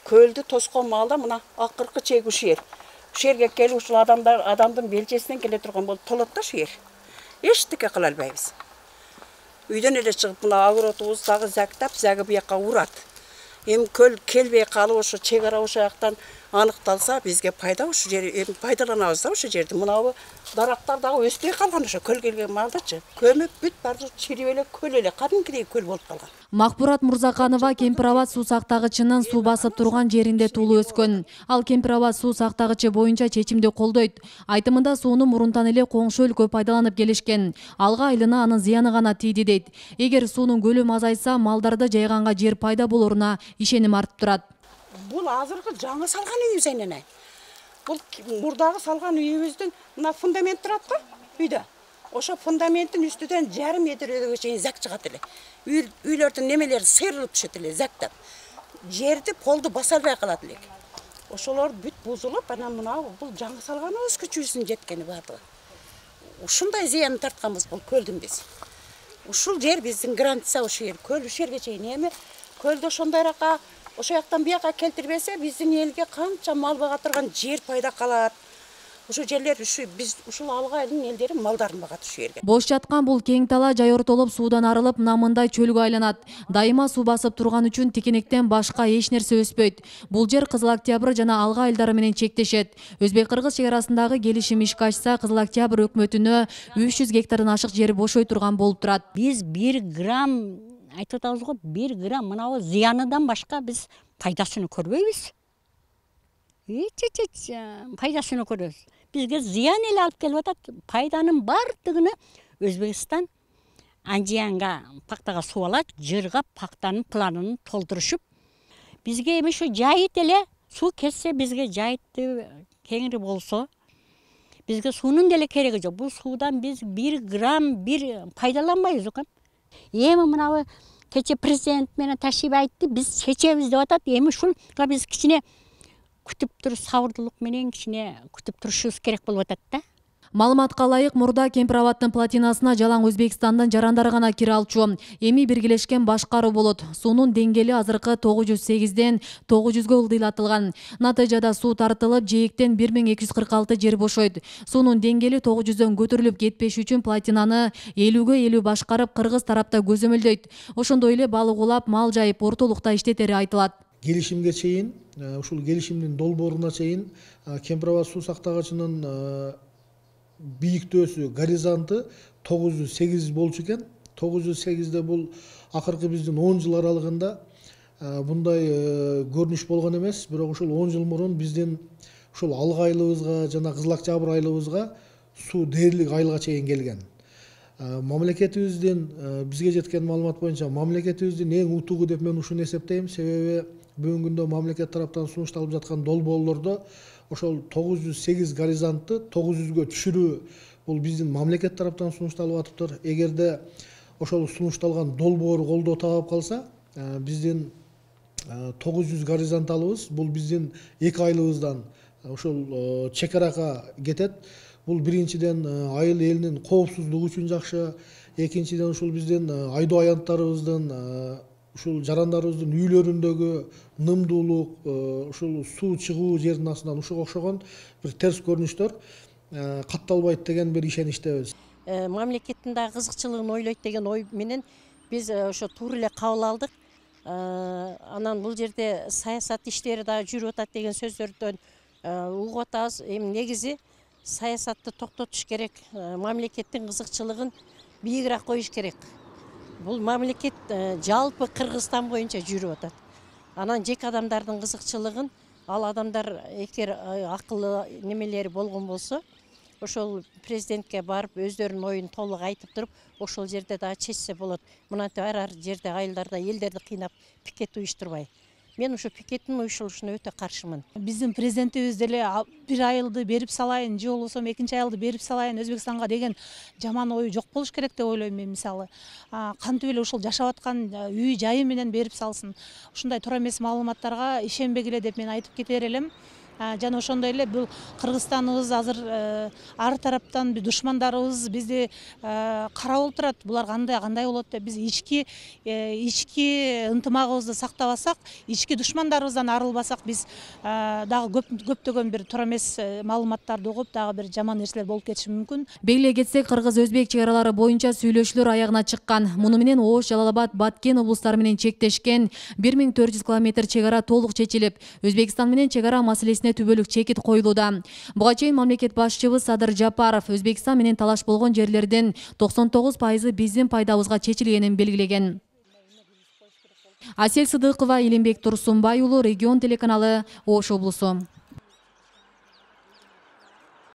көлді тосқан малда мына ақырқы чегі ушер. Ушерге келіп ушул адамдың белчесінен келе тұрған болып толады да ушер. Ештеңе қыла албайбыз. Үйден эле чыгып мына агротубуз дагы зәктап, зәгі буякка урат. Эми көл келбей калып ошо чегара ошо жактан аныкталса, бизге пайда ушу жер, эми пайдаланабыз да ошо жерди. Мына дарактар дагы өспөй калган ошо көл келген малдачы. Көмүп бүт баары чирип эле көл эле кадимкидей көл болуп калган. Макбурат Мурзаканова Кемпирабад суу сактагычынын суу басып турган жеринде туулуу өскөн. Ал Кемпирабад суу сактагычы боюнча чечимди колдойт. Айтымында сууну мурунтан эле коңшу өлкө пайдаланып келишкен. Алга айылына анын зыяны гана тийди дейт. Эгер суунун көлөмү азайса, малдарды жайганга жер пайда болоруна ишеним артып турат. Бул азыркы жаңы салган үйүбүз эне. Бул мурдагы салган үйүбүздүн мына фундамент турат го үйдө. Ошо фундаменттин үстүдөн жарым метрге чейин зак чыгат эле. Үйлөрдүн немелери сыйрылып түшөт эле зактан. Жерди полду баса албай калат элек. Ошолор бүт бузулуп, анан мына бул жаңы салганыбыз күчүбүздүн жеткени бардыгы. Ушундай зыян тартканбыз бул көлдүн биз. Ушул жер биздин граница ошо жер, көл ушерге чейин эми көлдө ошондойрака ошо жактан бияка келтирбесе биздин элге канча мал бага турган жер пайда калат. Ошо жерлер биз ушул алга айылдын элдери малдарын багат ушул жерге. Бош жаткан бул кең тала жайортолуп суудан арылып намындай чөлгө айланат. Дайыма суу басып турган үчүн тикенектен башка эч нерсе өспөйт. Бул жер Кызыл Октябрь жана алга айылдары менен чектешет. Өзбек-кыргыз чек арасындагы келишим ишке ашса, Кызыл Октябрь өкмөтүнө 300 гектардан ашык жер бошой турган болуп турат. Биз 1 грамм айтып атабыз го, 1 грамм мынау зыяныдан башка биз пайдасыны көрбөйбүз. Пайдасыны көрөбүз. Бизге зыян эле алып келип атат. Пайданын бардыгыны Өзбекстан Анжиянга пактага суу алат, жыргап пактанын планын толтурушуп. Бизге эми ушу жайыт эле суу кетсе, бизге жайытты кеңири болсо, бизге суунун деле кереги жок. Бул суудан биз 1 грамм пайдаланбайбыз окон. Эми мынабы кече президент менен Ташип айтты, биз чечебиз деп атат. Эми ушулга биз кичине күтүп туруп, сабырдуулук менен кичине күтүп турушубуз керек болуп атат да. Маалыматка ылайык, мурда Кемпирабадтын плотинасына жалаң Өзбекстандын жарандары гана кире алчу. Эми биргелешкен башкаруу болот. Суунун деңгээли азыркы 908ден 900гө ылдыйлатылган. Натыйжада суу тартылып, жээктен 1246 жер бошойт. Суунун деңгээли 900дөн көтөрүлүп кетпеш үчүн плотинаны 50гө 50 башкарып, кыргыз тарапта көзөмөлдөйт. Ошондой эле балык улап, мал жайып ортолукта иштетери айтылат. Келишимге чейин, ушул келишимдин долбооруна чейин Кемпирабад суу сактагычынын бийиктөөсү, горизонты 908 болчу экен. 908де бул акыркы биздин 10 жыл аралыгында мындай көрүнүш болгон эмес. Бирок ушул 10 жыл мурун биздин ушул алга айылыбызга жана Кызыл Октябрь айылыбызга суу дээрлик айылга чейин келген. Мамлекетибиздин бизге жеткен маалымат боюнча мамлекетибиздин эң утугу деп мен ушуну эсептейм. Себеби бүгүнкү күндө мамлекет тараптан сунушталып жаткан долбоорлордо ошол 908 горизонтты 900гө түшүрүү бул биздин мамлекет тараптан сунушталып атыптыр. Эгерде ошол сунушталган долбоор колдоо таап калса, биздин 900 горизонт алыбыз бул биздин эки айылыбыздан ошол чек арага кетет. Бул биринчиден айыл элинин коопсуздугу үчүн жакшы, экинчиден ушул биздин айдоо аянттарыбыздын ушул жарандарыбыздын үйлөрүндөгү нымдуулук, ушул суу чыгуу жердин астынан ушуга окшогон бир терс көрүнүштөр катталбайт деген бир ишеничтебиз. Мамлекеттин да кызыкчылыгын ойлойт деген ой менен биз ошо туура эле кабыл алдык. Анан бул жерде саясат иштери да жүрүп атат деген сөздөрдөн угуп атабыз. Эми негизи саясатты токтотуш керек. Мамлекеттин кызыкчылыгын бийигирээк коюш керек. Бул мамлекет жалпы Кыргызстан боюнча жүрүп атат. Анан жеке адамдардын кызыкчылыгын, ал адамдар эгер акылы немелери болгон болсо, ошол президентке барып өздөрүнүн оюн толук айтып туруп, ошол жерде да чечсе болот. Мынантип ар жерде айылдарда элдерди кыйнап пикет уюштурбай. Мен ушу пикеттин уюштурулушуна өтө каршымын. Биздин президентибиз деле бир айылды берип салайын, же болбосо экинчи айылды берип салайын Өзбекстанга деген жаман ою жок болуш керек деп ойлойм мен. Мисалы, кантип эле ушул жашап аткан үй жайы менен берип салсын. Ушундай туура эмес маалыматтарга ишенбегиле деп мен айтып кетер элем. жана ошондой эле бул Кыргызстаныбыз азыр ар тараптан душмандарыбыз бизди карап отурат. Булар кандай болот деп биз ички ынтымагыбызды сактабасак, ички душмандарыбыздан арылбасак, биз дагы көптөгөн бир туура эмес маалыматтарды угуп, дагы бир жаман нерселер болуп кетиши мүмкүн. Белгилей кетсек, кыргыз-өзбек чек аралары боюнча сүйлөшүүлөр аягына чыккан. Муну менен Ош, Жалал-Абад, Баткен облустары менен чектешкен 1400 километр чек ара толук чечилип, Өзбекстан менен чек ара маселесине түбөлүк чекит коюлууда. Буга чейин мамлекет башчыбыз Садыр Жапаров Өзбекстан менен талаш болгон жерлердин 99% биздин пайдабызга чечилгенин белгилеген. Асел Сыдыкова, Илимбек Турсунбай уулу, Регион телеканалы, Ош облусу.